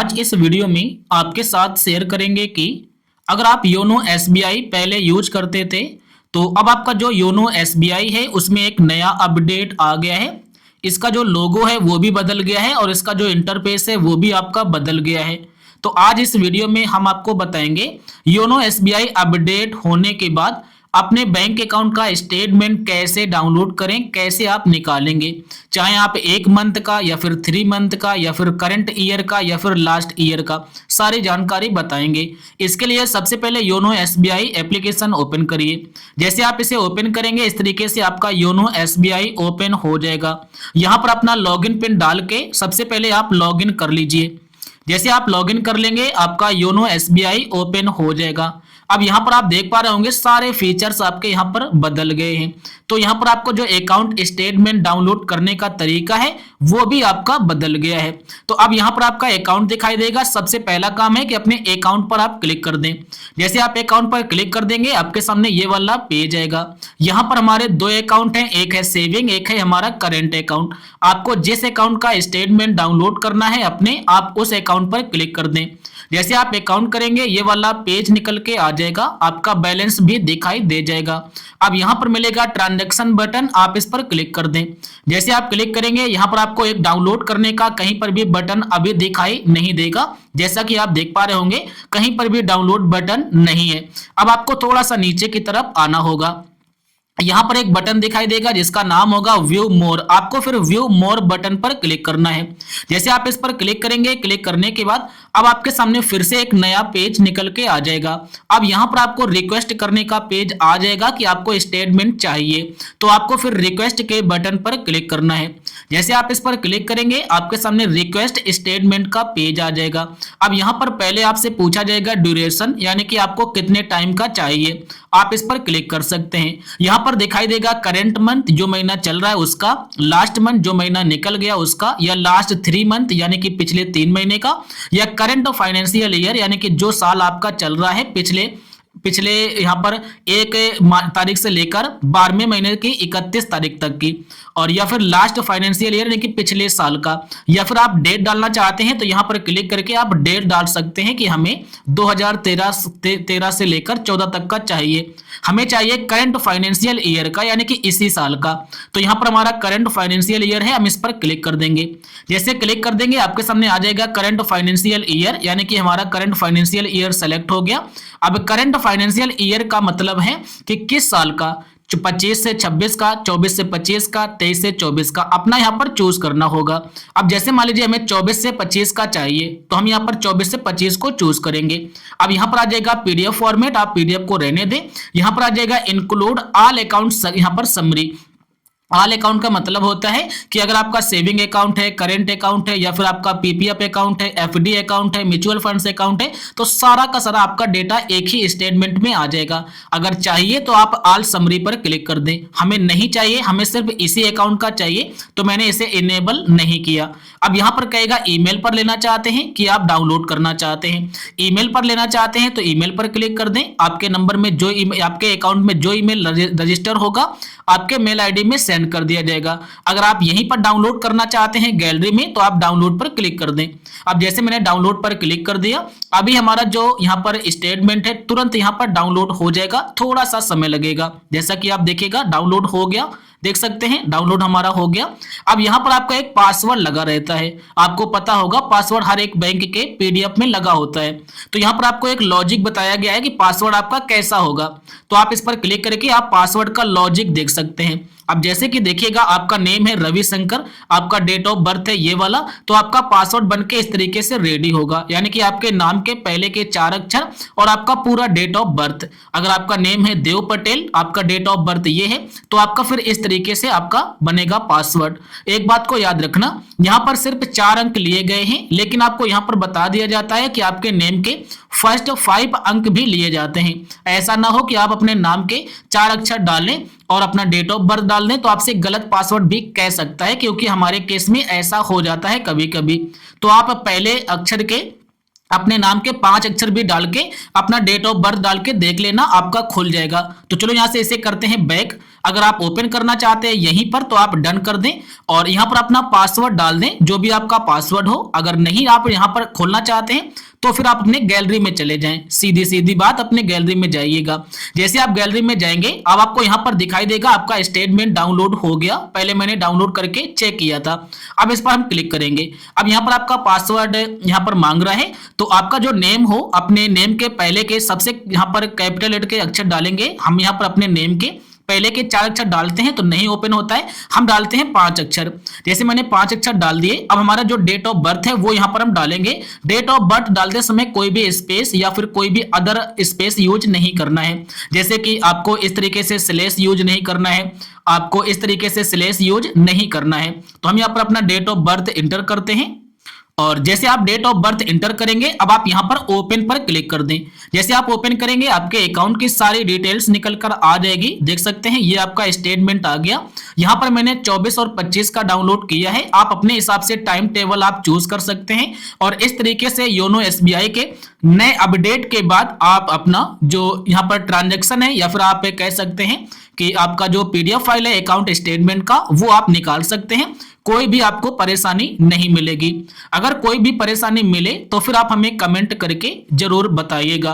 आज इस वीडियो में आपके साथ शेयर करेंगे कि अगर आप योनो एसबीआई पहले यूज करते थे तो अब आपका जो योनो एसबीआई है उसमें एक नया अपडेट आ गया है। इसका जो लोगो है वो भी बदल गया है और इसका जो इंटरफेस है वो भी आपका बदल गया है। तो आज इस वीडियो में हम आपको बताएंगे योनो एसबीआई अपडेट होने के बाद अपने बैंक अकाउंट का स्टेटमेंट कैसे डाउनलोड करें, कैसे आप निकालेंगे, चाहे आप 1 मंथ का या फिर 3 मंथ का या फिर करंट ईयर का या फिर लास्ट ईयर का, सारी जानकारी बताएंगे। इसके लिए सबसे पहले योनो एसबीआई एप्लीकेशन ओपन करिए। जैसे आप इसे ओपन करेंगे इस तरीके से आपका योनो एसबीआई ओपन हो जाएगा। यहाँ पर अपना लॉगिन पिन डाल के सबसे पहले आप लॉगिन कर लीजिए। जैसे आप लॉगिन कर लेंगे आपका योनो एसबीआई ओपन हो जाएगा। अब यहाँ पर आप देख पा रहे होंगे सारे फीचर्स आपके यहाँ पर बदल गए हैं। तो यहाँ पर आपको जो अकाउंट स्टेटमेंट डाउनलोड करने का तरीका है वो भी आपका बदल गया है। तो अब यहाँ पर आपका अकाउंट दिखाई देगा। सबसे पहला काम है कि अपने अकाउंट पर आप क्लिक कर दें। जैसे आप अकाउंट पर क्लिक कर देंगे आपके सामने ये वाला पेज आएगा। यहाँ पर हमारे 2 अकाउंट हैं, एक है सेविंग, एक है हमारा करेंट अकाउंट। आपको जिस अकाउंट का स्टेटमेंट डाउनलोड करना है अपने, आप उस अकाउंट पर क्लिक कर दें। जैसे आप अकाउंट करेंगे ये वाला पेज निकल के आ जाएगा, आपका बैलेंस भी दिखाई दे जाएगा। अब यहाँ पर मिलेगा ट्रांजैक्शन बटन, आप इस पर क्लिक कर दें। जैसे आप क्लिक करेंगे यहाँ पर आपको एक डाउनलोड करने का कहीं पर भी बटन अभी दिखाई नहीं देगा। जैसा कि आप देख पा रहे होंगे कहीं पर भी डाउनलोड बटन नहीं है। अब आपको थोड़ा सा नीचे की तरफ आना होगा। यहाँ पर एक बटन दिखाई देगा जिसका नाम होगा व्यू मोर। आपको फिर व्यू मोर बटन पर क्लिक करना है। जैसे आप इस पर क्लिक करेंगे, क्लिक करने के बाद अब आपके सामने फिर से एक नया पेज निकल के आ जाएगा। अब यहाँ पर आपको रिक्वेस्ट करने का पेज आ जाएगा कि आपको स्टेटमेंट चाहिए, तो आपको फिर रिक्वेस्ट के बटन पर क्लिक करना है। जैसे आप इस पर क्लिक करेंगे आपके सामने रिक्वेस्ट स्टेटमेंट का पेज आ जाएगा। अब यहाँ पर पहले आपसे पूछा जाएगा ड्यूरेशन, यानी कि आपको कितने टाइम का चाहिए, आप इस पर क्लिक कर सकते हैं। यहाँ पर दिखाई देगा करंट मंथ जो महीना चल रहा है उसका, लास्ट मंथ जो महीना निकल गया उसका, या लास्ट 3 मंथ यानी कि पिछले 3 महीने का, या करंट फाइनेंशियल ईयर यानी कि जो साल आपका चल रहा है पिछले यहाँ पर 1 तारीख से लेकर 12वें महीने की 31 तारीख तक की, और या फिर लास्ट फाइनेंशियल ईयर यानी कि पिछले साल का, या फिर आप डेट डालना चाहते हैं तो यहाँ पर क्लिक करके आप डेट डाल सकते हैं कि हमें 2013 से लेकर 14 तक का चाहिए। हमें चाहिए करंट फाइनेंशियल ईयर का यानी कि इसी साल का, तो यहाँ पर हमारा करंट फाइनेंशियल ईयर है, हम इस पर क्लिक कर देंगे। जैसे क्लिक कर देंगे आपके सामने आ जाएगा करंट फाइनेंशियल ईयर, यानी कि हमारा करंट फाइनेंशियल ईयर सेलेक्ट हो गया। अब करंट फाइनेंशियल ईयर का मतलब है कि किस साल का, 25 से 26 का, 24 से 25 का, 23 से 24 का, अपना यहाँ पर चूज करना होगा। अब जैसे मान लीजिए हमें 24 से 25 का चाहिए तो हम यहाँ पर 24 से 25 को चूज करेंगे। अब यहाँ पर आ जाएगा पीडीएफ फॉर्मेट, आप पीडीएफ को रहने दें। यहाँ पर आ जाएगा इंक्लूड ऑल अकाउंट, यहाँ पर समरी। ऑल अकाउंट का मतलब होता है कि अगर आपका सेविंग अकाउंट है, करेंट अकाउंट है, या फिर आपका पीपीएफ अकाउंट है, एफडी अकाउंट है, म्यूचुअल फंड्स अकाउंट है, तो सारा का सारा आपका डेटा एक ही स्टेटमेंट में आ जाएगा। अगर चाहिए तो आप ऑल समरी पर क्लिक कर दें। हमें नहीं चाहिए, हमें सिर्फ इसी अकाउंट का चाहिए, तो मैंने इसे इनेबल नहीं किया। अब यहाँ पर कहेगा ईमेल पर लेना चाहते हैं कि आप डाउनलोड करना चाहते हैं। ईमेल पर लेना चाहते हैं तो ईमेल पर क्लिक कर दें। आपके नंबर में जो आपके अकाउंट में जो ईमेल रजिस्टर होगा आपके मेल आईडी में सेंड कर दिया जाएगा। अगर आप यहीं पर डाउनलोड करना चाहते हैं गैलरी में तो आप डाउनलोड पर क्लिक कर दें। अब जैसे मैंने डाउनलोड पर क्लिक कर दिया, अभी हमारा जो यहाँ पर स्टेटमेंट है तुरंत यहाँ पर डाउनलोड हो जाएगा। थोड़ा सा समय लगेगा, जैसा कि आप देखिएगा डाउनलोड हो गया, देख सकते हैं डाउनलोड हमारा हो गया। अब यहाँ पर आपका एक पासवर्ड लगा रहता है, आपको पता होगा पासवर्ड हर एक बैंक के पीडीएफ में लगा होता है। तो यहाँ पर आपको एक लॉजिक बताया गया है कि पासवर्ड आपका कैसा होगा, तो आप इस पर क्लिक करके आप पासवर्ड का लॉजिक देख सकते हैं। अब जैसे कि देखिएगा आपका नेम है रविशंकर, आपका डेट ऑफ बर्थ है ये वाला, तो आपका पासवर्ड बनके इस तरीके से रेडी होगा, यानी कि आपके नाम के पहले के 4 अक्षर और आपका पूरा डेट ऑफ बर्थ। अगर आपका नेम है देव पटेल, आपका डेट ऑफ बर्थ ये है, तो आपका फिर इस तरीके से आपका बनेगा पासवर्ड। एक बात को याद रखना, यहाँ पर सिर्फ 4 अंक लिए गए हैं, लेकिन आपको यहाँ पर बता दिया जाता है कि आपके नेम के फर्स्ट 5 अंक भी लिए जाते हैं। ऐसा ना हो कि आप अपने नाम के 4 अक्षर डालें और अपना डेट ऑफ बर्थ डाल दें, तो आपसे गलत पासवर्ड भी कह सकता है, क्योंकि हमारे केस में ऐसा हो जाता है कभी कभी। तो आप पहले अक्षर के अपने नाम के 5 अक्षर भी डाल के अपना डेट ऑफ बर्थ डाल के देख लेना, आपका खुल जाएगा। तो चलो यहाँ से इसे करते हैं बैक। अगर आप ओपन करना चाहते हैं यहीं पर तो आप डन कर दें और यहाँ पर अपना पासवर्ड डाल दें, जो भी आपका पासवर्ड हो। अगर नहीं आप यहाँ पर खोलना चाहते हैं तो फिर आप अपने गैलरी में चले जाएं, सीधी सीधी बात अपने गैलरी में जाइएगा। जैसे आप गैलरी में जाएंगे अब आपको यहाँ पर दिखाई देगा आपका स्टेटमेंट डाउनलोड हो गया, पहले मैंने डाउनलोड करके चेक किया था। अब इस पर हम क्लिक करेंगे। अब यहाँ पर आपका पासवर्ड यहाँ पर मांग रहा है, तो आपका जो नेम हो अपने नेम के पहले के सबसे यहाँ पर कैपिटल लेटर के अक्षर डालेंगे। हम यहाँ पर अपने नेम के पहले के 4 अक्षर डालते हैं तो नहीं ओपन होता है, हम डालते हैं 5 अक्षर। जैसे मैंने 5 अक्षर डाल दिए, अब हमारा जो डेट ऑफ बर्थ है वो यहाँ पर हम डालेंगे। डेट ऑफ बर्थ डालते समय कोई भी स्पेस या फिर कोई भी अदर स्पेस यूज नहीं करना है। जैसे कि आपको इस तरीके से स्लैश यूज नहीं करना है, आपको इस तरीके से स्लैश यूज नहीं करना है। तो हम यहाँ पर अपना डेट ऑफ बर्थ इंटर करते हैं और जैसे आप डेट ऑफ बर्थ इंटर करेंगे अब आप यहां पर ओपन पर क्लिक कर दें। जैसे आप ओपन करेंगे आपके अकाउंट की सारी डिटेल्स निकल कर आ जाएगी। देख सकते हैं ये आपका स्टेटमेंट आ गया। यहां पर मैंने 24 और 25 का डाउनलोड किया है, आप अपने हिसाब से टाइम टेबल आप चूज कर सकते हैं। और इस तरीके से योनो एसबीआई के नए अपडेट के बाद आप अपना जो यहाँ पर ट्रांजेक्शन है या फिर आप कह सकते हैं कि आपका जो पीडीएफ फाइल है अकाउंट स्टेटमेंट का वो आप निकाल सकते हैं। कोई भी आपको परेशानी नहीं मिलेगी। अगर कोई भी परेशानी मिले तो फिर आप हमें कमेंट करके जरूर बताइएगा।